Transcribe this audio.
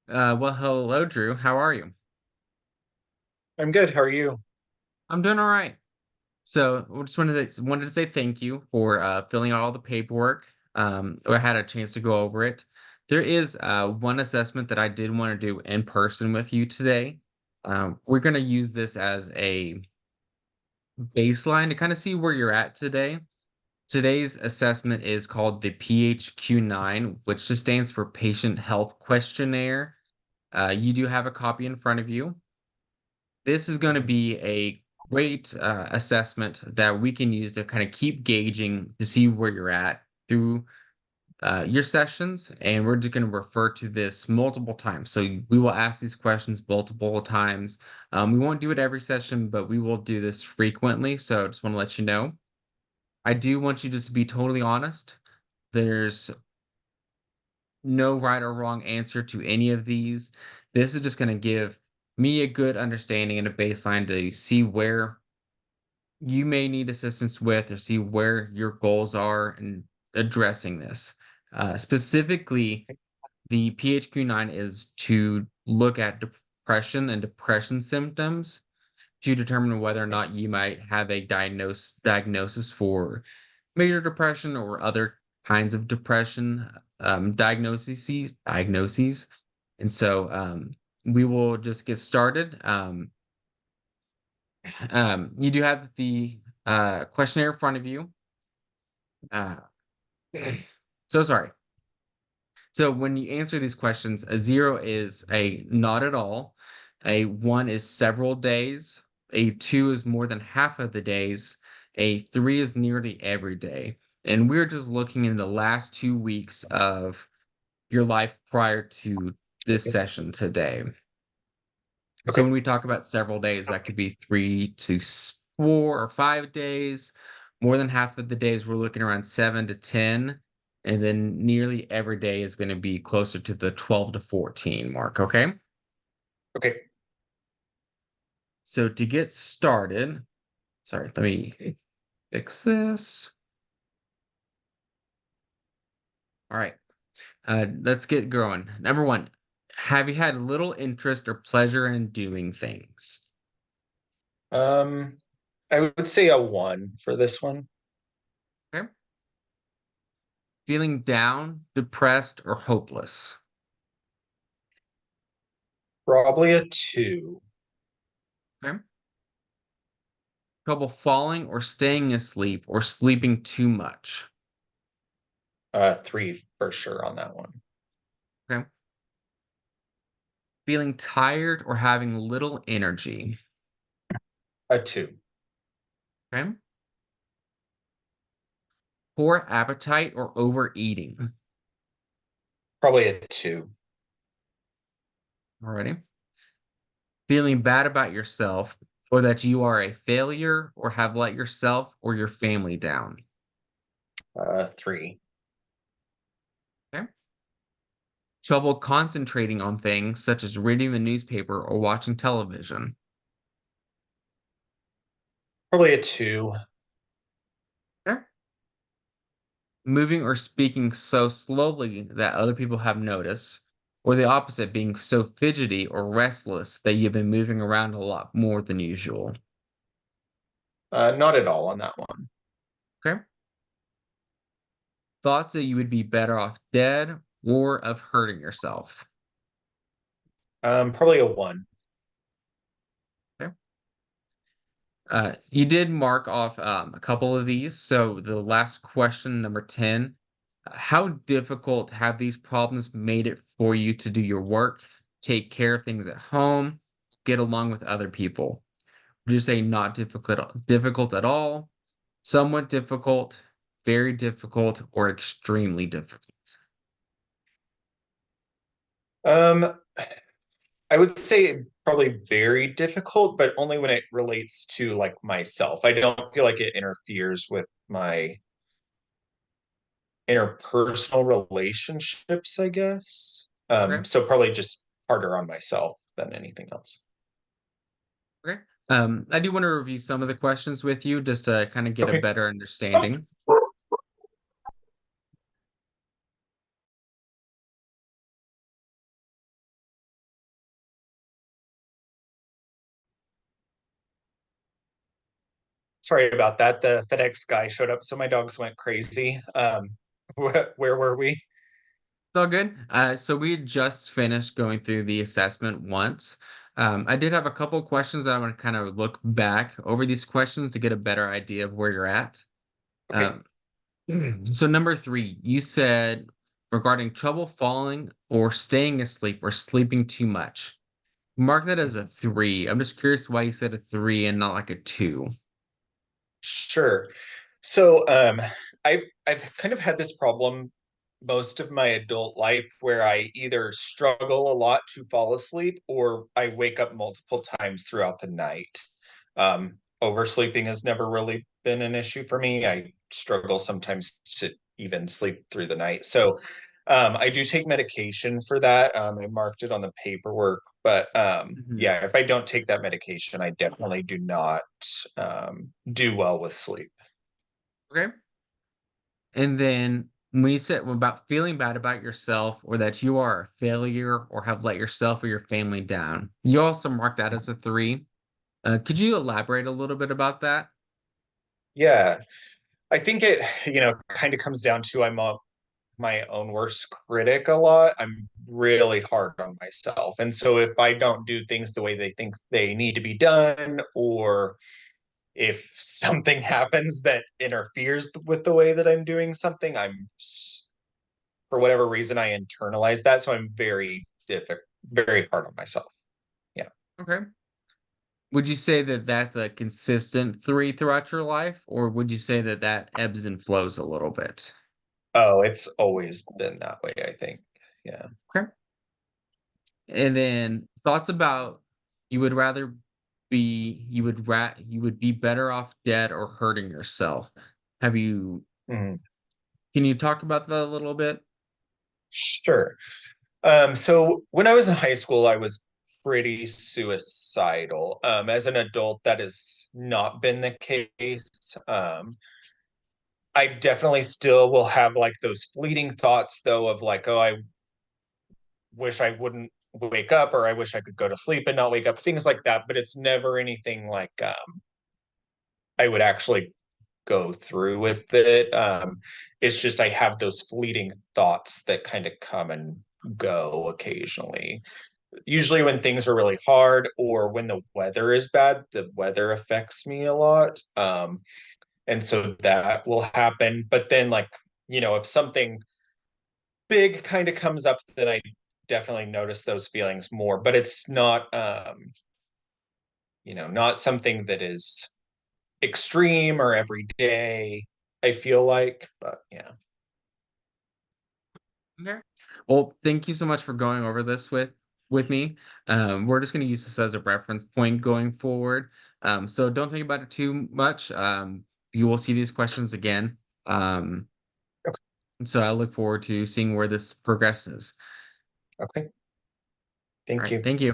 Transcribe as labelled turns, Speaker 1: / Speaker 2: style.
Speaker 1: Well, hello, Drew. How are you?
Speaker 2: I'm good. How are you?
Speaker 1: I'm doing all right. So, I just wanted to say thank you for filling out all the paperwork. I had a chance to go over it. There is one assessment that I did want to do in person with you today. We're going to use this as a baseline to kind of see where you're at today. Today's assessment is called the PHQ-9, which just stands for Patient Health Questionnaire. You do have a copy in front of you. This is going to
Speaker 2: Mhm.
Speaker 1: be a great assessment that we can use to kind of keep gauging to see where you're at through your sessions. And we're just going to refer to this multiple times. So we will ask these questions multiple times. We won't do it every session, but we will do this frequently. So I just want to let you know. I do want you just to be totally honest. There's no right or wrong answer to any of these. This is just going to give me a good understanding and a baseline to see where you may need assistance with or see where your goals are in addressing this. Specifically, the PHQ-9 is to look at depression and depression symptoms to determine whether or not you might have a diagnosis for major depression or other kinds of depression diagnoses. And so we will just get started. You do have the questionnaire in front of you. Uh, so sorry. So when you answer these questions, a zero is a not at all, a one is several days, a two is more than half of the days, a three is nearly every day. And we're just looking in the last 2 weeks of your life prior to this
Speaker 2: Okay.
Speaker 1: session today. So
Speaker 2: Okay.
Speaker 1: when we talk about several days, that could be 4 or 5 days. More than half of the days, we're looking around 7 to 10. And then nearly every day is going to be closer to the 12 to 14 mark. Okay.
Speaker 2: Okay.
Speaker 1: So to get started, sorry, let me fix this. All right. Let's get going. Number one, have you had little interest or pleasure in doing things?
Speaker 2: Um, I would say a one for this one.
Speaker 1: Okay. Feeling down, depressed, or hopeless?
Speaker 2: Probably a two.
Speaker 1: Okay. Trouble falling or staying asleep or sleeping too much.
Speaker 2: Three for sure on that one.
Speaker 1: Okay. Feeling tired or having little energy.
Speaker 2: A two.
Speaker 1: Okay. Poor appetite or overeating.
Speaker 2: Probably a two.
Speaker 1: Alrighty. Feeling bad about yourself or that you are a failure or have let yourself or your family down.
Speaker 2: Three.
Speaker 1: Okay. Trouble concentrating on things such as reading the newspaper or watching television.
Speaker 2: Probably a two.
Speaker 1: Okay. Moving or speaking so slowly that other people have noticed, or the opposite, being so fidgety or restless that you've been moving around a lot more than usual.
Speaker 2: Not at all on that one.
Speaker 1: Okay. Thoughts that you would be better off dead or of hurting yourself.
Speaker 2: Probably a one.
Speaker 1: Okay. You did mark off a couple of these. So the last question, number 10, how difficult have these problems made it for you to do your work, take care of things at home, get along with other people? Would you say not difficult at all, somewhat difficult, very difficult, or extremely difficult?
Speaker 2: Um, I would say probably very difficult, but only when it relates to like myself. I don't feel like it interferes with my interpersonal relationships, I guess.
Speaker 1: Okay.
Speaker 2: So probably just harder on myself than anything else.
Speaker 1: Okay. I do want to review some of the questions with you just to kind of get a
Speaker 2: Okay.
Speaker 1: better understanding.
Speaker 2: Sorry about that. The FedEx guy showed up, so my dogs went crazy. Where were we?
Speaker 1: It's all good. So we had just finished going through the assessment once. I did have a couple questions that I want to kind of look back over these questions to get a better idea of where you're at.
Speaker 2: Okay.
Speaker 1: Um, so number three, you said regarding trouble falling or staying asleep or sleeping too much. Mark that as a three. I'm just curious why you said a three and not like a two.
Speaker 2: Sure. So I've kind of had this problem most of my adult life where I either struggle a lot to fall asleep or I wake up multiple times throughout the night. Oversleeping has never really been an issue for me. I struggle sometimes to even sleep through the night. So I do take medication for that. I marked it on the paperwork, but
Speaker 1: Mhm.
Speaker 2: yeah, if I don't take that medication, I definitely do not do well with sleep.
Speaker 1: Okay. And then when you said about feeling bad about yourself or that you are a failure or have let yourself or your family down, you also mark that as a three. Could you elaborate a little bit about that?
Speaker 2: Yeah, I think it, kind of comes down to my own worst critic a lot. I'm really hard on myself. And so if I don't do things the way they think they need to be done, or if something happens that interferes with the way that I'm doing something, for whatever reason, I internalize that. So I'm very hard on myself. Yeah.
Speaker 1: Okay. Would you say that that's a consistent three throughout your life, or would you say that that ebbs and flows a little bit?
Speaker 2: Oh, it's always been that way, I think. Yeah.
Speaker 1: Okay. And then thoughts about you would rather you would be better off dead or hurting yourself. Have you
Speaker 2: Mhm.
Speaker 1: Can you talk about that a little bit?
Speaker 2: Sure. So when I was in high school, I was pretty suicidal. As an adult, that has not been the case. I definitely still will have like those fleeting thoughts, though, of like, oh, I wish I wouldn't wake up, or I wish I could go to sleep and not wake up, things like that. But it's never anything like I would actually go through with it. It's just I have those fleeting thoughts that kind of come and go occasionally. Usually when things are really hard or when the weather is bad, the weather affects me a lot. And so that will happen. But then, like, if something big kind of comes up, then I definitely notice those feelings more. But it's not, not something that is extreme or every day, I feel like. But yeah.
Speaker 1: Okay. Well, thank you so much for going over this with me. We're just going to use this as a reference point going forward. So don't think about it too much. You will see these questions again. Um,
Speaker 2: Okay.
Speaker 1: so I look forward to seeing where this progresses.
Speaker 2: Okay.
Speaker 1: All
Speaker 2: Thank
Speaker 1: right.
Speaker 2: you.
Speaker 1: Thank you.